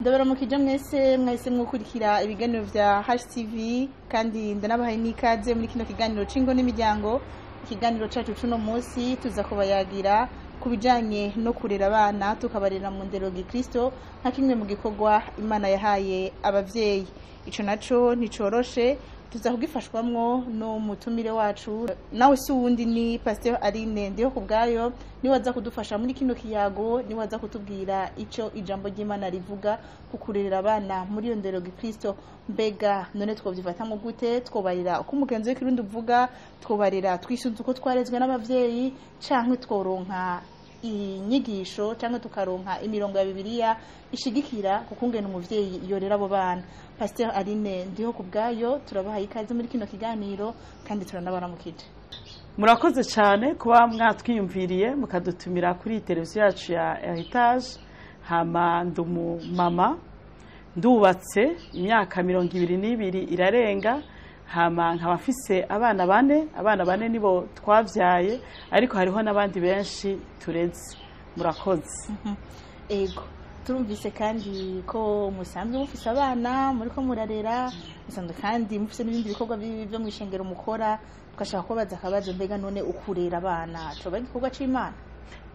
Ndabaramukije mwese mwahise mwokurikira ibiganiro vya HTV kandi ndanabahaye n'ikaze muri kino kiganiro cingo n'imiryango. Ikiganiro cacu cuno munsi tuza kubayagira kubijanye no kurera abana tukabarera mu ndero gikristo nka kimwe mu gikorwa Imana yahaye abavyeyi. Ico naco nticoroshe, tuza kugifashwamwo no mutumire wacu nawe si uwundi ni Pasteur Aline Ndihokubwayo, ni waza kudufasha muri kino kiyago, ni waza kutubwira ico ijambo ry'Imana rivuga kukurera abana muri iyo ndero gikristo. Mbega none twovyifatamwo gute? Twobarira uko umugenzi w'ikirundi uvuga, twobarira twisunze uko twarezwe n'abavyeyi, canke tworonka inyigisho canke tukaronka imirongo ya Bibiliya ishigikira kukungena umuvyeyi yorera abo bana. Pasteur Aline Ndihokubwayo, turabahaye ikaze muri kino kiganiro kandi turanabaramukije. Murakoze cyane kuba mwatwiyumviriye mukadutumira kuri televiziyo yacu ya Heritage. Hama ndumu mama ndubatse imyaka 22 irarenga, hama nkaba mfise abana bane nibo twavyaye, ariko hariho n'abandi benshi tureze. Murakoze. Ego turumvise kandi ko musanzwe mufise abana muriko murarera, musanzwe kandi mufise n'ibindi bikorwa byo mwishengero mukora. Twashaka kubaza akabazo, mbega none ukurera abana coba igikorwa c'Imana?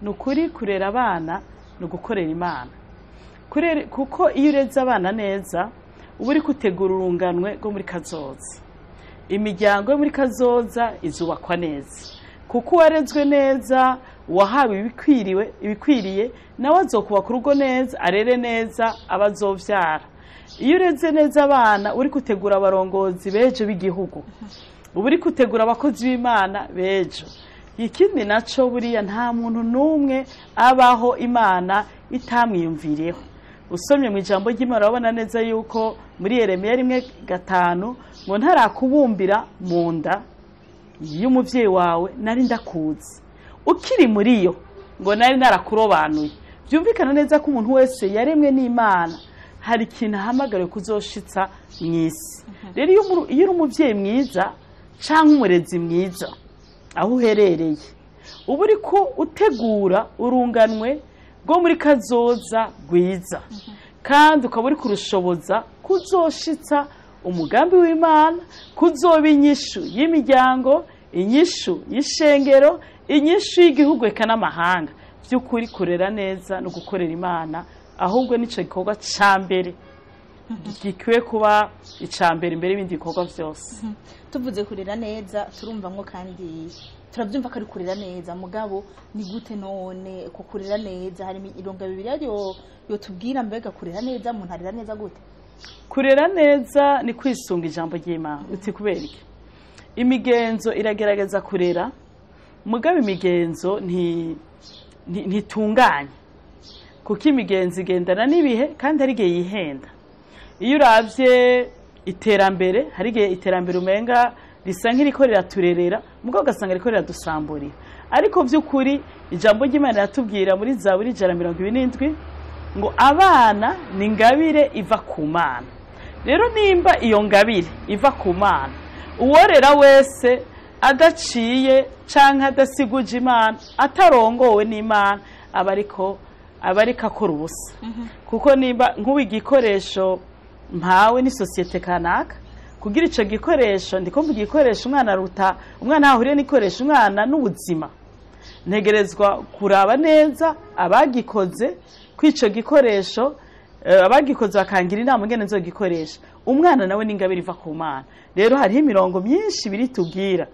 Nukuri kurera abana no gukorera Imana. Kuko iyo ureze abana neza uba uri gutegura urunganwe rwo muri kazoza. Imiryango yo muri kazoza izubakwa neza, kuko warezwe neza, wahawe ibikwiriye nawe azokubaka urugo neza, arere neza abazovyara. Iyo ureze neza abana uri gutegura abarongozi bejo b'igihugu, uba uri gutegura abakozi b'Imana bejo. Ikindi naco buriya nta muntu numwe abaho Imana itamwiyumvireho. Usomye mu ijambo ry'Imana urabona neza yuko muri Yeremiya 1:5 ngo ntarakubumbira mu nda y'umuvyeyi wawe nari ndakuzi, ukiri muri yo ngo nari narakurobanuye. Byumvikana neza ko umuntu wese yaremwe n'Imana hari ikintu ahamagariwe kuzoshitsa mw'isi. Rero iyo uri umuvyeyi mwiza canke umurezi mwiza aho uherereye, uba uriko utegura urunganwe rwo muri kazoza rwiza, kandi ukaba uri kurushoboza kuzoshitsa umugambi w'Imana, kuzoba inyishu y'imiryango, inyishu y'ishengero, inyishu y'igihugu eka n'amahanga. By'ukuri kurera neza no gukorera Imana ahubwo nico gikorwa ca mbere gikwiye kuba icambere imbere y'ibindi bikorwa vyose. Tuvuze kurera neza turumvamwo kandi turavyumva ko ari kurera neza, mugabo ni gute none ko kurera neza? Hari ironga bibiri ariyo yotubwira, mbega kurera neza umuntu arera neza gute? Kurera neza ni kwisunga ijambo ry'Imana. Uti kubera iki? Imigenzo iragerageza kurera, mugabo imigenzo ntitunganye, kuko imigenzo igendana n'ibihe kandi ari igihe yihenda. Iyo uravye iterambere, hari igihe iterambere umenga risa nk'iriko riraturerera, mugabo ugasanga riko riradusamburira. Ariko vy'ukuri ijambo ry'Imana riratubwira muri Zaburi 127 ngo abana ni ngabire iva ku Mana. Rero nimba iyo ngabire iva ku Mana, uworera wese adaciye canke adasiguje Imana, atarongowe n'Imana, abariko akora ubusa. Kuko nimba nk'uwigikoresho mpawe ni societe kanaka, kugira ico gikoresho ndikumva igikoresho umwana ahuriye n'ikoresho umwana n'ubuzima, ntegerezwa kuraba neza abagikoze kwico gikoresho, abagikoze bakangira inama ngene nzo gikoresha. Umwana nawe n'ingabire iva ku Mana. Rero hariho imirongo myinshi biri tubwira.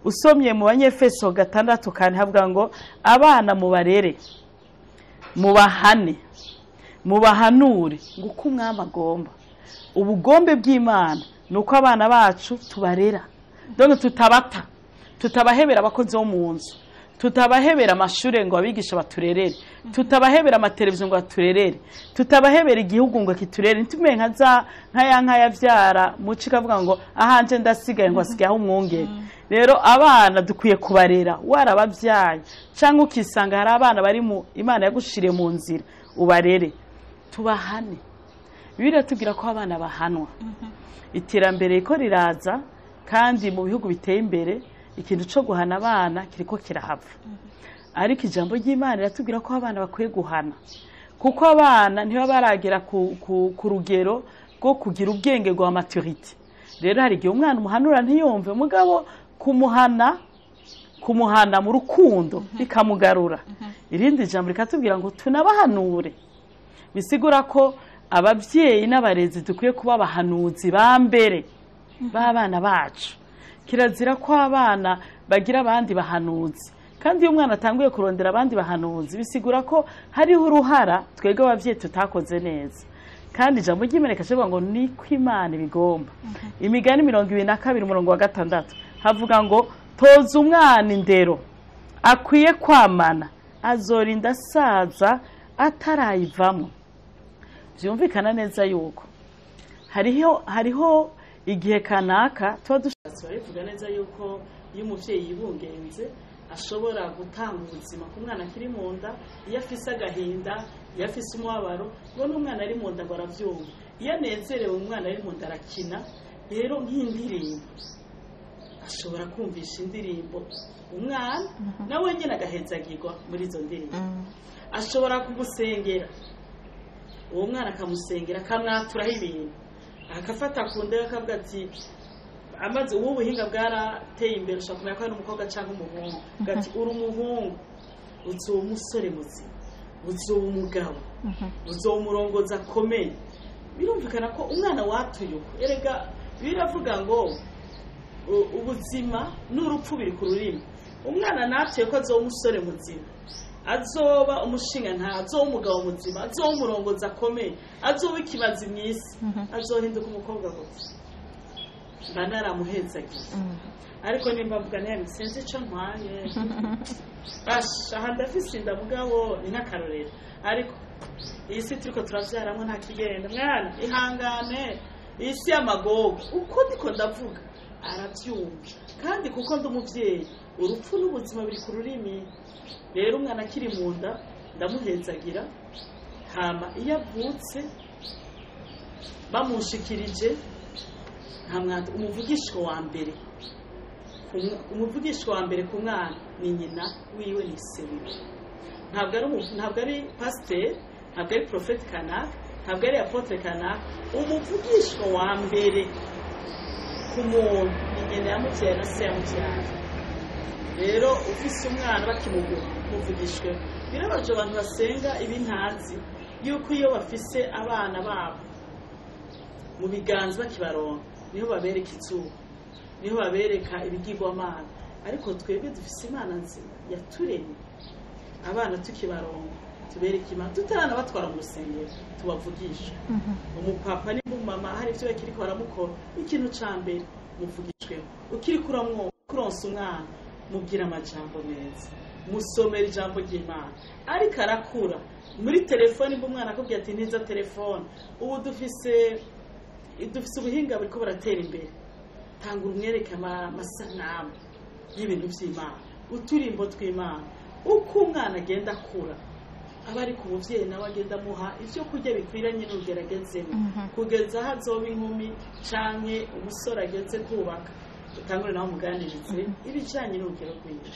Usomye mu Banyefeso 6 kandi havuga ngo abana mubarere, mubahane, mubahanure nguko umwami agomba. Ubugombe bw'Imana nuko abana bacu tubarera, donc tutabahebera abakozi bo mu nzu, tutabahebera amashure ngo abigisha baturerere, tutabahebera amateleviziyo ngo baturerere, tutabahebera igihugu ngo kiturere. Ntumenye nkaya vyara muci kavuga ngo ahanje ndasigaye ngo asigaye aho umwungere. Rero abana dukwiye kubarera warabavyaye, canke ukisanga hari abana bari mu Imana yagushiriye mu nzira, ubarere, tubahane. Bibiliya tugira ko abana bahanwa. Iterambere riko riraza, kandi mu bihugu biteye imbere ikintu cyo guhana abana kiriko kirahava. Ariko ijambo ry'Imana riratubwira ko abana bakwiye guhana, kuko abana ntiba baragera ku rugero rwo kugira ubwenge bwa maturity. Rero hari igihe umwana umuhanura ntiyumve, mugabo kumuhana mu rukundo bikamugarura. Irindi jambo rikatubwira ngo tunabahanure, bisigura ko ababyeyi n'abarezi dukwiye kuba abahanuzi ba mbere b'abana bacu. Kirazira ko abana bagira abandi bahanuzi, kandi iyo umwana atanguye kurondera abandi bahanuzi bisigura ko hariho uruhara twebwe ababyeyi tutakoze neza. Kandi ijambo ry'Imana rikavuga ngo niko Imana ibigomba. Imigani 22:6 havuga ngo toza umwana indero akwiye kwamana azorinda asaza atarayivamo. Byumvikana neza yuko hariho igihe kanaka tuba dushatse barivuga neza yuko iyo umubyeyi yibungenze ashobora gutanga ubuzima ku mwana akiri mu nda, iyo afise agahinda, iyo afise umubabaro, ngo n'umwana ari mu nda ngo arabyumva. Iyo anezerewe umwana ari mu nda arakina. Rero nk'indirimbo ashobora kumvisha indirimbo umwana nawe nyine agahezagirwa muri izo ndirimbo. Ashobora kugusengera, uwo mwana akamusengera akamwaturaho ibintu, akafata ku ndebe akavuga ati amaze ubu buhinga bwarateye imbere, ushobora kumenya ko ari umukobwa cyangwa umuhungu, ati uri umuhungu uzoba umusore muzima, uzoba umugabo, uzoba umurongozi akomeye. Birumvikana ko umwana watuye uko, erega biravuga ngo ubuzima n'urupfu biri ku rurimi. Umwana natuye ko azoba umusore muzima, azoba umushinga azoba umugabo muzima, azoba umurongozi akomeye, azoba ikibazi mu isi, azohinduka umukobwa gusa, mba naramuhenzagiye. Ariko nimba mvuga nayo sinzi icyo ntwaye, aha ndafise inda mugabo ni nk'akarorero. Ariko iyi si turiko turavyaramo nta kigenda, mwana ihangane, iyi si y'amagogo. Uko ndiko ndavuga arabyumva, kandi kuko ndi umubyeyi, urupfu n'ubuzima biri ku rurimi. Rero umwana akiri mu nda ndamuhenzagira, hama iyo avutse bamushikirije umuvugisho wa mbere ku mwana ni nyina wiwe, ni se wiwe. Ntabwo ari pasiteri, ntabwo ari porofeti kanaka, ntabwo ari apotre kanaka. Umuvugisho wa mbere ku muntu ni nyina yamubyaye na se yamubyaye. Rero ufise umwana bakimuvugishwe, birabaje abantu basenga ibintazi yuko iyo bafise abana babo mu biganza bakibaronka niho babereka izuba, niho babereka ibigirwamana. Ariko twebwe dufise Imana nzima yaturemye, abana tukibaronka tubereka Imana, tutaranabatwara mu rusengero tubavugisha. Umupapa n'umumama hari ibyo bakiriko baramukora, ikintu ca mbere muvugishweho. Ukiri kuronsa umwana mubwira amajambo meza, musomera ijambo ry'Imana. Ariko arakura muri telefoni, mbu umwana akubwira ati ntiza telefone. Ubu dufise ubuhinga buriko buratera imbere. Tanga umwereke amasanamu y'ibintu by'Imana, uturimbo tw'Imana. Uko umwana agenda akura aba ari ku muvyeyi nawe agenda amuha ivyo kurya bikwiranye n'ugeragezemo, kugeza aho azoba inkumi canke umusore ageze kubaka, utangure nawe umuganirize ibijanye n'urugero rwiwe.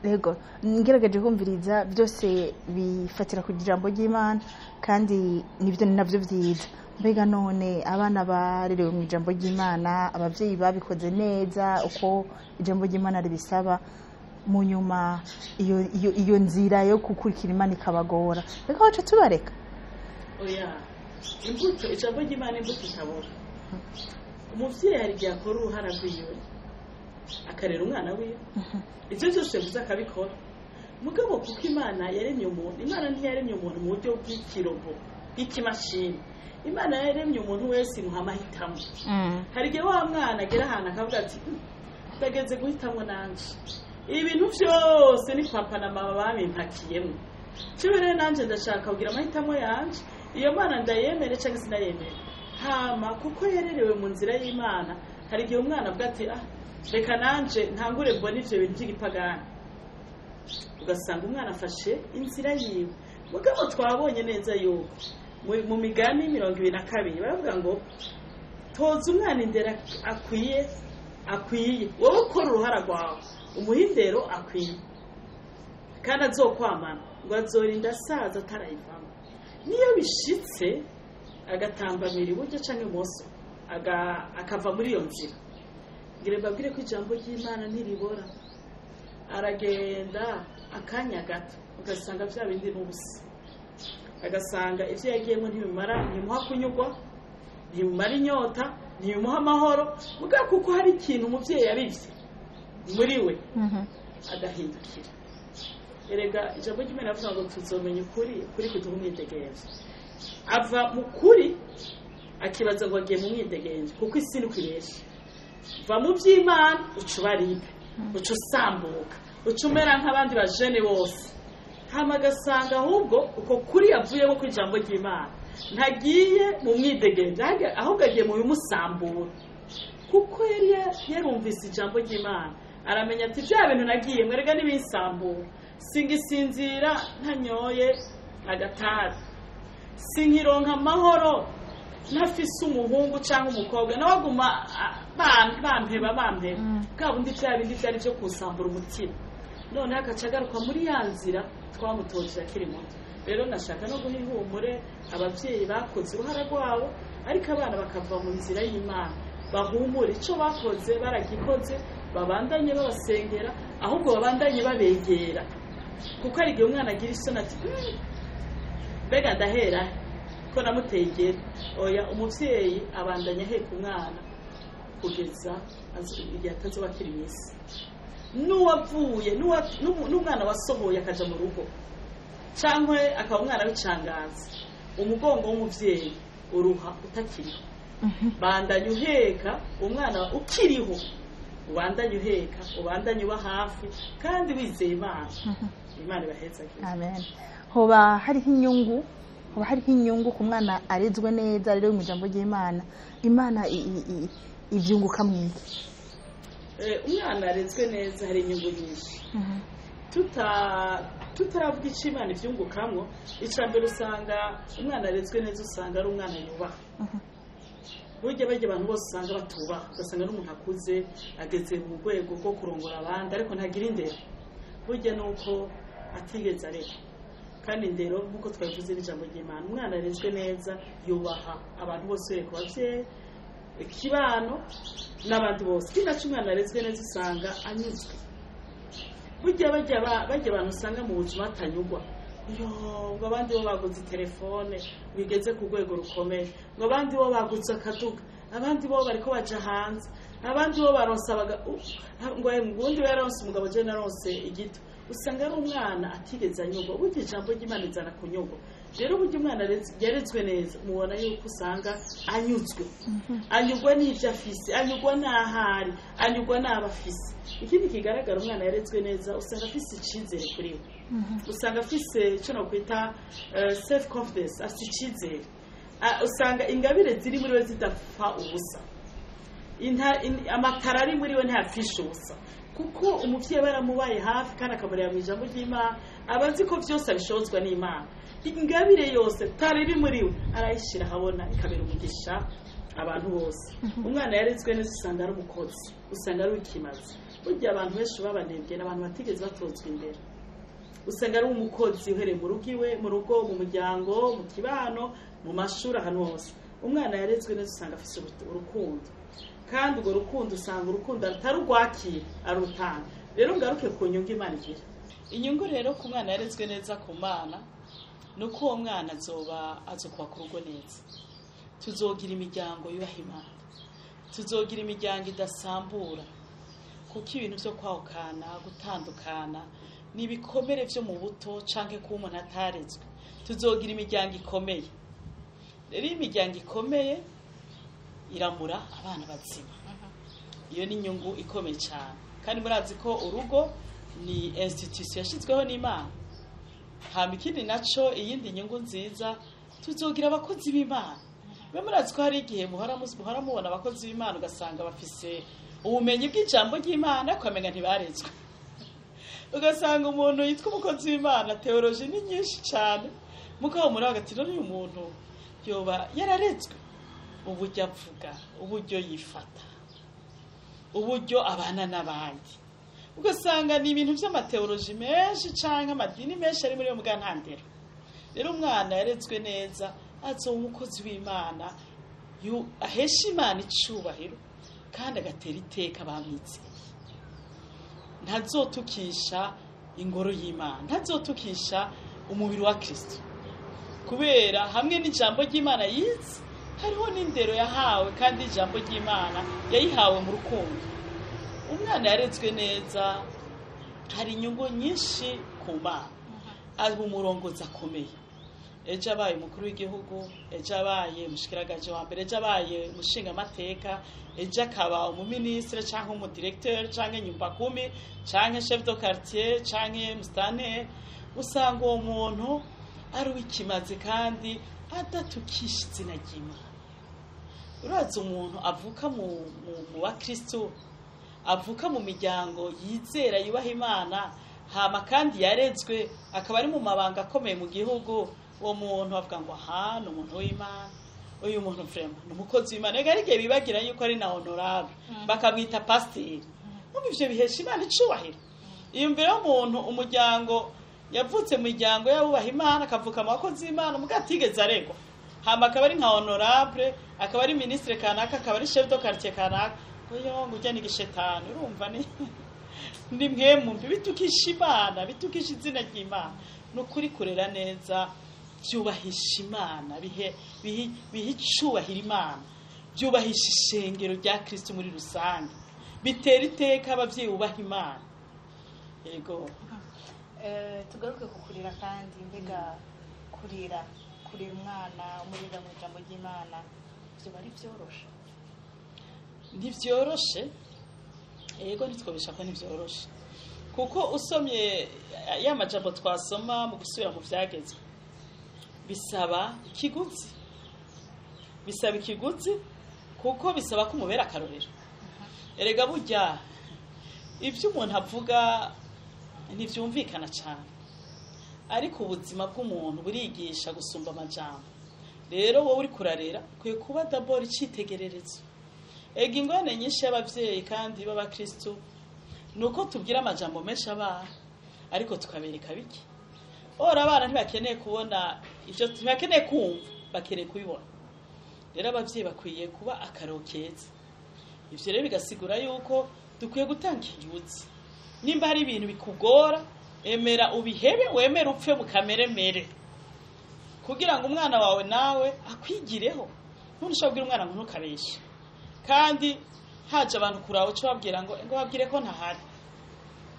Yego, ngerageje kumviriza byose bifatira ku ijambo ry'Imana, kandi nibyo navyo vyiza. Mbega none abana barerewe mu ijambo ry'Imana, abavyeyi babikoze neza uko ijambo ry'Imana ribisaba, mu nyuma iyo nzira yo gukurikira Imana ikabagora, reka wacu tubareka. Oya, imbuto ijambo ry'Imana imbuto itabora. Umuvyeyi hari igihe akora uruhara rwiwe akarera umwana wiwe, ivyo byose biza akabikora. Mugabo kuko Imana yaremye umuntu, Imana ntiyaremye umuntu mu buryo bw'ikirobo, bw'ikimashini. Imana yaremye umuntu wese imuha amahitamo. Hari igihe wa mwana agera ahantu akavuga ati ndageze guhitamo nanje, ibintu byose ni papa na mama babimpakiyemo, cyo rero nanje ndashaka kugira amahitamo yanje. Iyo Mana ndayemere cyangwa sinayemere. Hama kuko yarerewe mu nzira y'Imana, hari igihe umwana avuga ati reka nanje ntangure mbona ivyo bintu by'igipagani. Ugasanga umwana afashe inzira yiwe. Mugabo twabonye neza yuko mu migani 22 baravuga ngo toza umwana indera akwiye, wowe ukora uruhara rwawe umuhindero akwiye. kandi azokwamana ngo azorinda asaza atarayivamo. Niyo bishitse agatambamira iburyo canke ibumoso akava muri iyo nzira, ngire mbabwire ko ijambo ry'Imana ntiribora. Aragenda akanya gato ugasanga vya bindi n'ubusa, agasanga ivyo yagiyemo ntimuha kunyugwa, ntimumara inyota, ntimuha amahoro, muga kuko hari ikintu umuvyeyi yabivye muri we agahindukira. Erega ijambo ry'Imana rivuga ngo tuzomenya ukuri kuduha umwidegemvyo. Ava mu kuri akibaza ngo agiye mu mwidegemvyo, kuko isi ni kwibesha. Va mu vy'Imana uca ubaribe, uca usambuka, uca umera nk'abandi bajene bose. Hama agasanga ahubwo uko kuri yavuyemo ku ijambo ry'Imana ntagiye mu mwidegemvyo, ahubwo agiye mu bimusambura, kuko yari yarumvise ijambo ry'Imana. Aramenya ati vya bintu nagiye mwerega n'ibinsambura, singisinzira ntanyoye agatabi, sinkironka amahoro ntafise umuhungu cyangwa umukobwa, nawaguma bampeba bwa bundi vya bindi vyari vyo kusambura umutima. None agaca agaruka muri ya nzira twamutoje akiri muto. Rero nashaka no guha ihumure abavyeyi bakoze uruhara rwabo, ariko abana bakava mu nzira y'Imana, bahumure ico bakoze baragikoze, babandanye babasengera, ahubwo babandanye babegera, kuko ari igihe umwana agira isoni ati mbega ndahera ko namutegera. Oya, umuvyeyi abandanya aheka umwana kugeza igihe atazoba akiri mw'isi. N'uwavuye n'umwana wasohoye akaja mu rugo cyangwa akaba umwana w'icangazi, umugongo w'umuvyeyi uruha utakiriho. Bandanye uheka umwana ukiriho, ubandanye uheka, ubandanye uba hafi, kandi wizeye Imana. Imana ibaheza. Amen. Hoba hariho inyungu ku mwana arezwe neza rero mu ijambo ry'Imana, Imana ivyunguka mwiki? Umwana arezwe neza hari inyungu nyinshi. Tutaravuga icyo Imana ivyungukamwo, icambere usanga umwana arezwe neza usanga ari umwana yubaha. Burya abantu bose usanga batubaha, ugasanga n'umuntu akuze ageze mu rwego rwo kurongora abandi ariko ntagira indero. Burya nuko atigeze areka, kandi indero nk'uko twabivuze n'ijambo ry'Imana, umwana arezwe neza yubaha abantu bose, ku bavyeyi, ikibano n'abandi bose. Kina cy'umwana arezwe neza usanga anyuzwe. Burya abantu usanga mu buzima batanyugwa, ngo abandi bo baguze telefone bigeze ku rwego rukomeye, ngo abandi bo baguze akaduga, abandi bo bariko baja hanze, abandi bo baronsabaga ngo ubundi yaronse umugabo je naronse igito. Usanga ari umwana atigeze anyugwa. Burya ijambo ry'Imana rizana kunyugwa. Rero burya umwana yarezwe neza mubona yuko usanga anyuzwe, anyugwa n'ivyo afise, anyugwa n'ahari, anyugwa n'abafise. Ikindi kigaragara umwana yarezwe neza usanga afise icizere kuri we, usanga afise icyo nokwita self confidence, afise icizere. Usanga ingabire ziri muri we zidapfa ubusa, amatara ari muri we ntayapfisha ubusa, kuko umuvyeyi baramubaye hafi kandi akamureba mu ijambo ry'Imana, abazi ko vyose abishobozwa n'Imana. Ingabire yose tariri muri we arayishira habona, ikabera umugisha abantu bose. Umwana yarezwe neza usanga ari umukozi, usanga ari ikimazi. Burya abantu benshi babanebwe n'abantu batigeze batozwa imbere. Usanga ari umukozi uhereye mu rugo iwe, mu rugo, mu muryango, mu kibano, mu mashuri, ahantu hose. Umwana yarezwe neza usanga afise urukundo, kandi urwo rukundo usanga urukundo atari urwakira, ari urutanga. Rero ngaruke ku nyungu Imana igira. Inyungu rero ku mwana yarezwe neza ku Mana nuko uwo mwana azokuba ku rugo neza. Tuzogira imiryango yubaha Imana, tuzogira imiryango idasambura, kuko ibintu vyo kwahukana, gutandukana nibikomere vyo mu buto canke ku umuntu atarezwe. Tuzogira imiryango ikomeye. Rero imiryango ikomeye iramura abana bazima. Iyo ni inyungu ikomeye cyane, kandi murazi ko urugo ni institution yashizweho n'Imana. Hama ikindi naco, iyindi nyungu nziza, tuzogira abakozi b'Imana. Murazi ko hari igihe muhora mubona abakozi b'Imana ugasanga bafise ubumenyi bw'ijambo ry'Imana kwamenga ntibarezwe. Ugasanga umuntu yitwa umukozi w'Imana, teoloji ni nyinshi cyane, mugabo muri hagati n'uyu muntu yoba yararezwe. Uburyo avuga, uburyo yifata, uburyo abana n'abandi, ugasanga ni ibintu by'amateoloji menshi canke amadini menshi ari muri yo mbwa ntandero. Rero umwana yarezwe neza azoba umukozi w'Imana ahesha Imana icubahiro kandi agatera iteka abamwizeye. Ntazotukisha ingoro y'Imana, ntazotukisha umubiri wa Kristo, kubera hamwe n'ijambo ry'Imana yize hariho n'indero yahawe, kandi ijambo ry'Imana yayihawe mu rukundo. Umwana yarezwe neza hari inyungu nyinshi ku Mana, ari umurongozi akomeye. Ejo abaye umukuru w'igihugu, ejo abaye umushikiranganje wa mbere, ejo abaye umushinga amateka, ejo akaba umuministre canke umudirecteur canke nyumbakumi canke chef de quartier canke mustane, usanga uwo muntu ari uwikimaze kandi adatukisha izina ry'Imana. Uraza umuntu avuka mu bakristo, avuka mu miryango yizera yubaha Imana, hama kandi yarezwe akaba ari mu mabanga akomeye mu gihugu, uwo muntu avuga ngo aha ni umuntu w'Imana, uyu muntu vraiment ni umukozi w'Imana. Ega arigihe bibagira yuko ari na honorable bakamwita pasteur. Numva ivyo bihesha Imana icubahiro. Iyo mbere y'umuntu umuryango yavutse mu miryango y'abubaha Imana, akavuka mu bakozi b'Imana, muga atigeze aregwa, hama akaba ari nka honorable, akaba ari ministre kanaka, akaba ari chef de quartier kanaka, ngo ujya ni gishetani. Urumva ni mwemu mbi bitukisha Imana, bitukisha izina ry'Imana. Nukuri kurera neza byubahisha Imana, bihe icubahiro Imana, byubahisha ishengero rya Kristo muri rusange, bitera iteka abavyeyi bubaha Imana. Yego. Tugaruke ku kurira kandi mbega kurira umwana umurira mu ijambo ry'Imana byo bari byoroshe? Ntivyoroshe. Yego nitwobesha ko ntivyoroshe, kuko usomye ya majambo twasoma mu gusubira mu vyagezwe bisaba ikiguzi, kuko bisaba ko umubera akarorero. Erega burya ibyo umuntu avuga ntivyumvikana cyane, ariko ubuzima bw'umuntu burigisha gusumba amajambo. Rero wowe uri kurarera kwiye kuba d'abord icitegererezo. Ega ingone nyinshi y'abavyeyi kandi b'abakristo nuko tubwira amajambo menshi abana, ariko tukabereka biki. Ora abana ntibakeneye kubona ivyo, ntibakeneye kumva, bakeneye kubibona. Rero abavyeyi bakwiye kuba akarokeza. Ivyo rero bigasigura yuko dukwiye gutanga ikiruzi. Nimba hari ibintu bikugora, emera ubihebe, wemera upfe mu kameremere, kugira ngo umwana wawe nawe akwigireho. Ntushobora kubwira umwana ngo ntukabeshe, kandi haje abantu kuraho cyo babwira ngo babwire ko ntahari,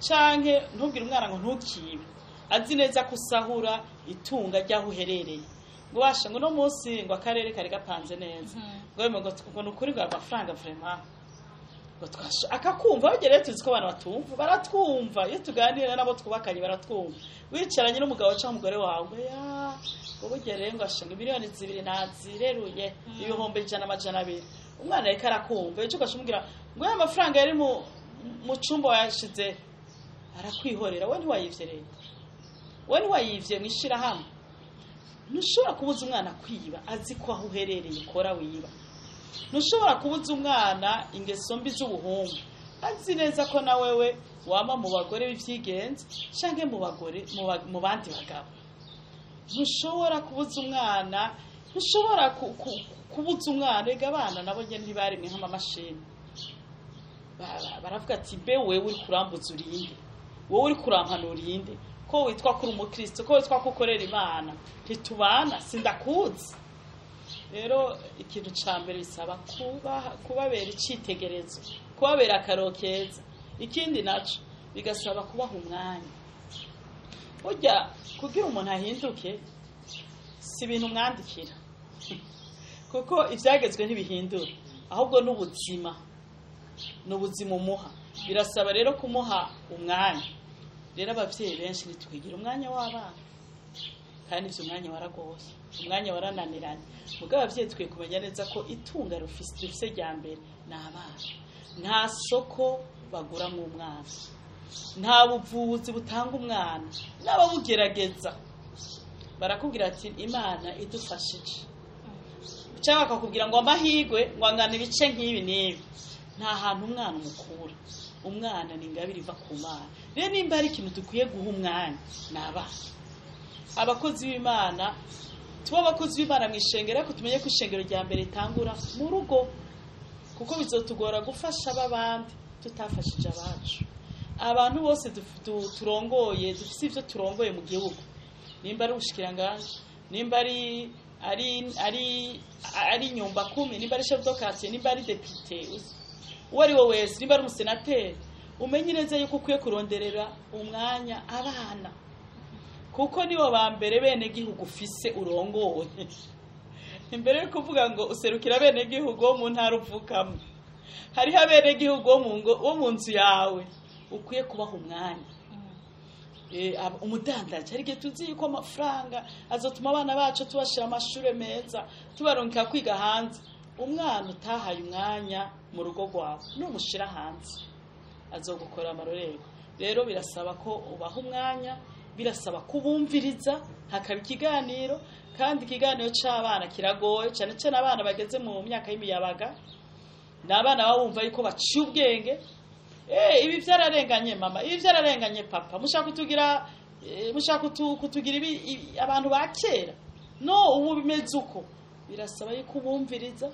canke ntubwire umwana ngo ntukibe, azi neza kusahura itunga ryaho uherereye. Ngo basha ngo no munsi ngo akarere kari gapanze neza, ngo nukuri ngo amafaranga vraiment ngo twasha akakumva. Bagere tuzi ko abantu batumva, baratwumva iyo tuganira nabo twubakanye, baratwumva. Wicaranye n'umugabo cyangwa umugore wawe ngo bugere ngo ashinga miliyoni 2 nazireruye ibihumbi 100 umwana reka arakumva. Ejo gashumubwira ngo ya mafaranga yari mu cumba yashize, arakwihorera. We ntiwayivye leta, we ntiwayivye mwishira hamwe. Ntushobora kubuza umwana kwiba azi ko aho uherereye ukora wiba. Ntushobora kubuza umwana ingeso mbi z'ubuhungu azi neza ko na wewe wama mu bagore b'ivyigenzi canke mu bandi bagabo. Ntushobora kubuza umwana, ntushobora kubuza umwana. Ega abana nabo nyene ntibarimwe nk'amamashini. Baravuga ati mbe wewe uri kurambuza urinde, wowe uri kurampanura urinde, ko witwa kuri umukristo, ko witwa kukorera Imana, ntitubana, sindakuzi. Rero ikintu ca mbere bisaba kubabera icitegerezo, kubabera akarokeza. Ikindi naco bigasaba kubaha umwanya. Burya kugira umuntu ahinduke si ibintu umwandikira, kuko ivyagezwe ntibihindura, ahubwo n'ubuzima umuha. Birasaba rero kumuha umwanya. Rero abavyeyi benshi nitwigira umwanya w'abana, kandi ivyo umwanya waragoye, umwanya warananiranye. Mugabo abavyeyi twiye kumenya neza ko itunga rufise rya mbere ni abana. Nta soko baguramwo umwana, nta buvuzi butanga umwana. N'ababugerageza barakubwira ati Imana idufashije, cyangwa bakakubwira ngo amahigwe ngo angana ibice nk'ibi n'ibi. Nta hantu umwana umukura. umwana ni ingabire iva ku Mana. Rero nimba ari ikintu dukwiye guha umwanya ni abana. Abakozi b'Imana, tuba abakozi b'Imana mu ishengero, ariko tumenye ko ishengero rya mbere ritangura mu rugo, kuko bizotugora gufasha abandi tutafashije abacu. Abantu bose turongoye, dufite ibyo turongoye mu gihugu, nimba ari ubushikiranganje, nimba ari nyumba kumi, nimba ari chef de quartier, nimba ari député, uwo ari we wese, nimba ari umusenateri, umenye neza yuko ukwiye kuronderera umwanya abana, kuko nibo ba mbere bene gihugu ufise urongoye. Imbere yo kuvuga ngo userukira bene gihugu wo mu ntara uvukamo, hariho abene gihugu wo mu nzu yawe ukwiye kubaha umwanya. Umudandaji, hari igihe tuzi yuko amafaranga azotuma abana bacu tubashira amashuri meza, tubaronka kwiga hanze. Umwana utahaye umwanya mu rugo rwawe numushira hanze azogukora amarorerwa. Rero birasaba ko ubaha umwanya, birasaba kubumviriza, hakaba ikiganiro, kandi ikiganiro c'abana kiragoye cyane cyane abana bageze mu myaka y'imiyabaga. N'abana babumva yuko baciye ubwenge. Ibi byararenganye mama, ibi byararenganye papa, mushaka kutugira ibi abantu ba kera. No, ubu bimeze uko. Birasaba yuko ubumviriza,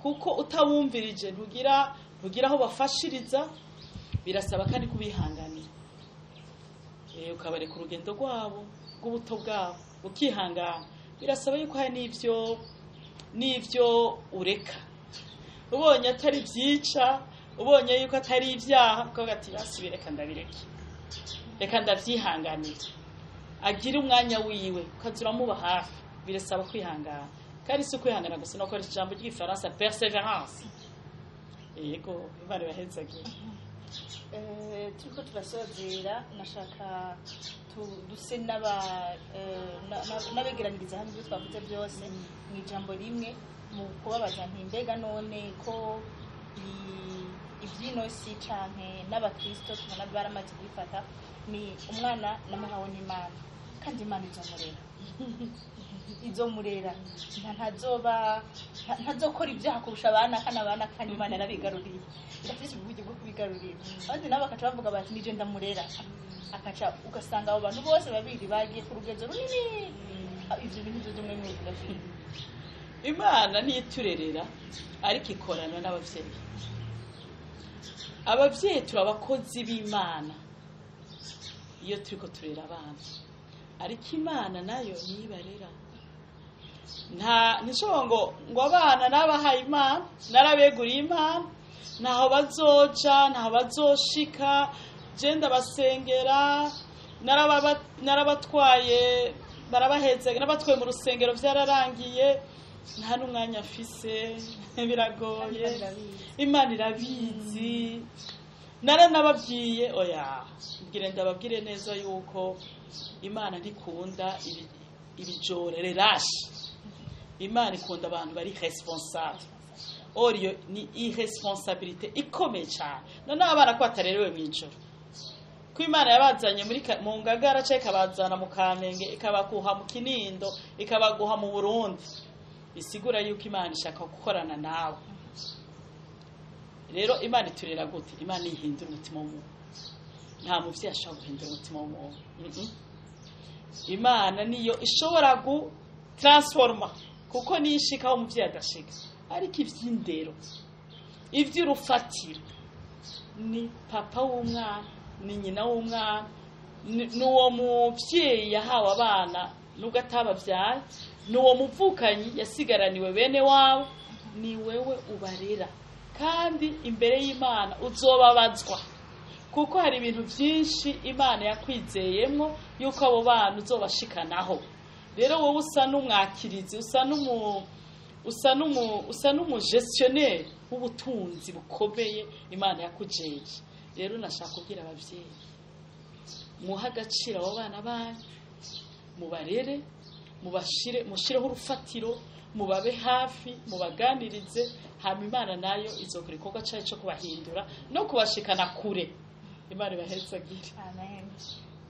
kuko utabumvirije ntugira aho bafashiriza. Birasaba kandi kubihanganira, ukabareka urugendo rwabo rw'ubuto bwabo ukihangana. Birasaba yuko hari n'ibyo ureka, ubonye atari byica, ubonye yuko atari ibyaha, ukavuga ati basi reka ndabireke, reka ndabyihanganira. Agira umwanya wiwe ukazura muba hafi. Birasaba kwihangana, kandi si kwihangana gusa, no koresha ijambo ry'igifaransa perseverance. Yego, bari bahezagiye. Turiko turasozera, nashaka duse n'abegeraniriza hamwe ibyo twavuze byose mu ijambo rimwe, mu kubabaza nti mbega none ko iby'inosi canke n'abakristo tubona baramaze kubifata, ni umwana namuhawe n'Imana, kandi Imana izomurera ntazokora ibyaha kurusha abana, kandi Imana yarabigaruriye, irafise uburyo bwo kubigarurira. Abandi nabo bakaca bavuga bati nije ndamurera, ugasanga abo bantu bose babiri bagiye ku rugezo runini. Ivyo bintu byo mwe mwibafite. Imana niturerera, ariko ikorana n'abavyeyi. Abavyeyi turabakozi b'Imana iyo turiko turera abana, ariko Imana nayo nibarera. Nishobora ngo abana nabahaye Imana, narabeguriye Imana, ntaho bazoja, ntaho bazoshika, je ndabasengera, narabatwaye barabahezega, nabatwaye mu rusengero vyararangiye, nta n'umwanya afise, biragoye. Imana irabizi. Naranababwiye oya, mbwire ndababwire neza yuko Imana ntikunda ibijorere rashi. Imana ikunda abantu bari responsable. Oriyo ni irresponsabilité ikomeye cyane. None abana ko atarerewe mu ijoro, ko Imana yabazanye mu Ngagara cyangwa ikabazana mu Kamenge, ikabakuha mu Kinindo, ikabaguha mu Burundi, bisigura yuko Imana ishaka gukorana nawe. Rero Imana iturera gute? Imana ihindura umutima w'umuntu. Nta muvyeyi ashobora guhindura umutima w'umuntu. Imana niyo ishobora transforma, kuko nishika aho umuvyeyi adashika. Ariko ivy'indero, ivy'urufatiro, ni papa w'umwana, ni nyina w'umwana, n'uwo muvyeyi yahawe abana nubwo atabavyaye, n'uwo muvukanyi yasigaraniwe bene wawe, ni wewe ubarera. Kandi imbere y'Imana uzobabazwa, kuko hari ibintu byinshi Imana yakwizeyemo yuko abo bana uzobashikanaho. Rero wowe usa n'umwakirizi, usa n'umugestionnaire w'ubutunzi bukomeye Imana yakujeje. Rero nashaka kubwira abavyeyi, muha agaciro abo bana banyu, mubarere, mushireho urufatiro, mubabe hafi, mubaganirize. Hama Imana nayo izokora ikorwa cyayo cyo kubahindura no kubashikana kure. Imana ibahezagire. Amen.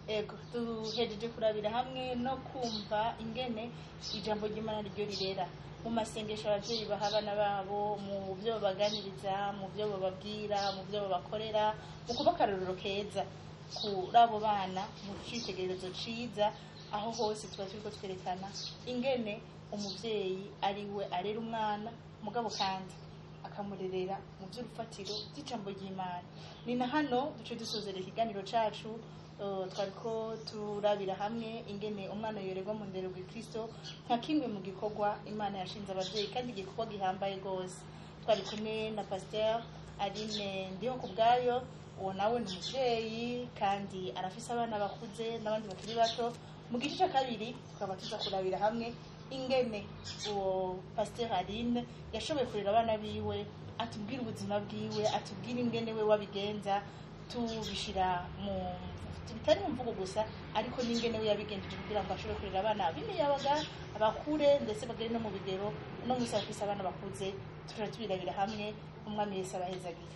Ego duhejeje kurabira hamwe no kumva ingene ijambo ry'Imana ryo rirera. mu masengesho abavyeyi baha abana babo, mu byo babaganiriza, mu byo bababwira, mu byo babakorera, mu kuba akarorero keza kuri abo bana, mu citegererezo ciza. Aho hose tuba turiko twerekana ingene umuvyeyi ari we arera umwana, mugabo kandi akamurerera mu by'urufatiro by'ijambo ry'Imana. Ni na hano duce dusozera ikiganiro cacu, twariko turabira hamwe ingene umwana yorerwa mu ndero bwa Kristo nka kimwe mu gikorwa Imana yashinze abavyeyi, kandi igikorwa gihambaye gose. Twari kumwe na Pasteur Aline Ndihokubwayo, uwo nawe ni umuvyeyi kandi arafise abana bakuze n'abandi bakiri bato. Mu gice cya kabiri tukaba tuza kurabira hamwe ingene uwo Pasteur Aline yashoboye kurera abana biwe, atubwira ubuzima bwiwe, atubwira ingene we wabigenza, tubishira mu bitari mu mvugo gusa, ariko n'ingene we yabigenjeje kugira ngo ashobore kurera abana b'imiyabaga, abakure ndetse bagere no mu bigero no musa afise abana bakuze. Tuje tubirabira hamwe. Umwami Yesu abahezagire.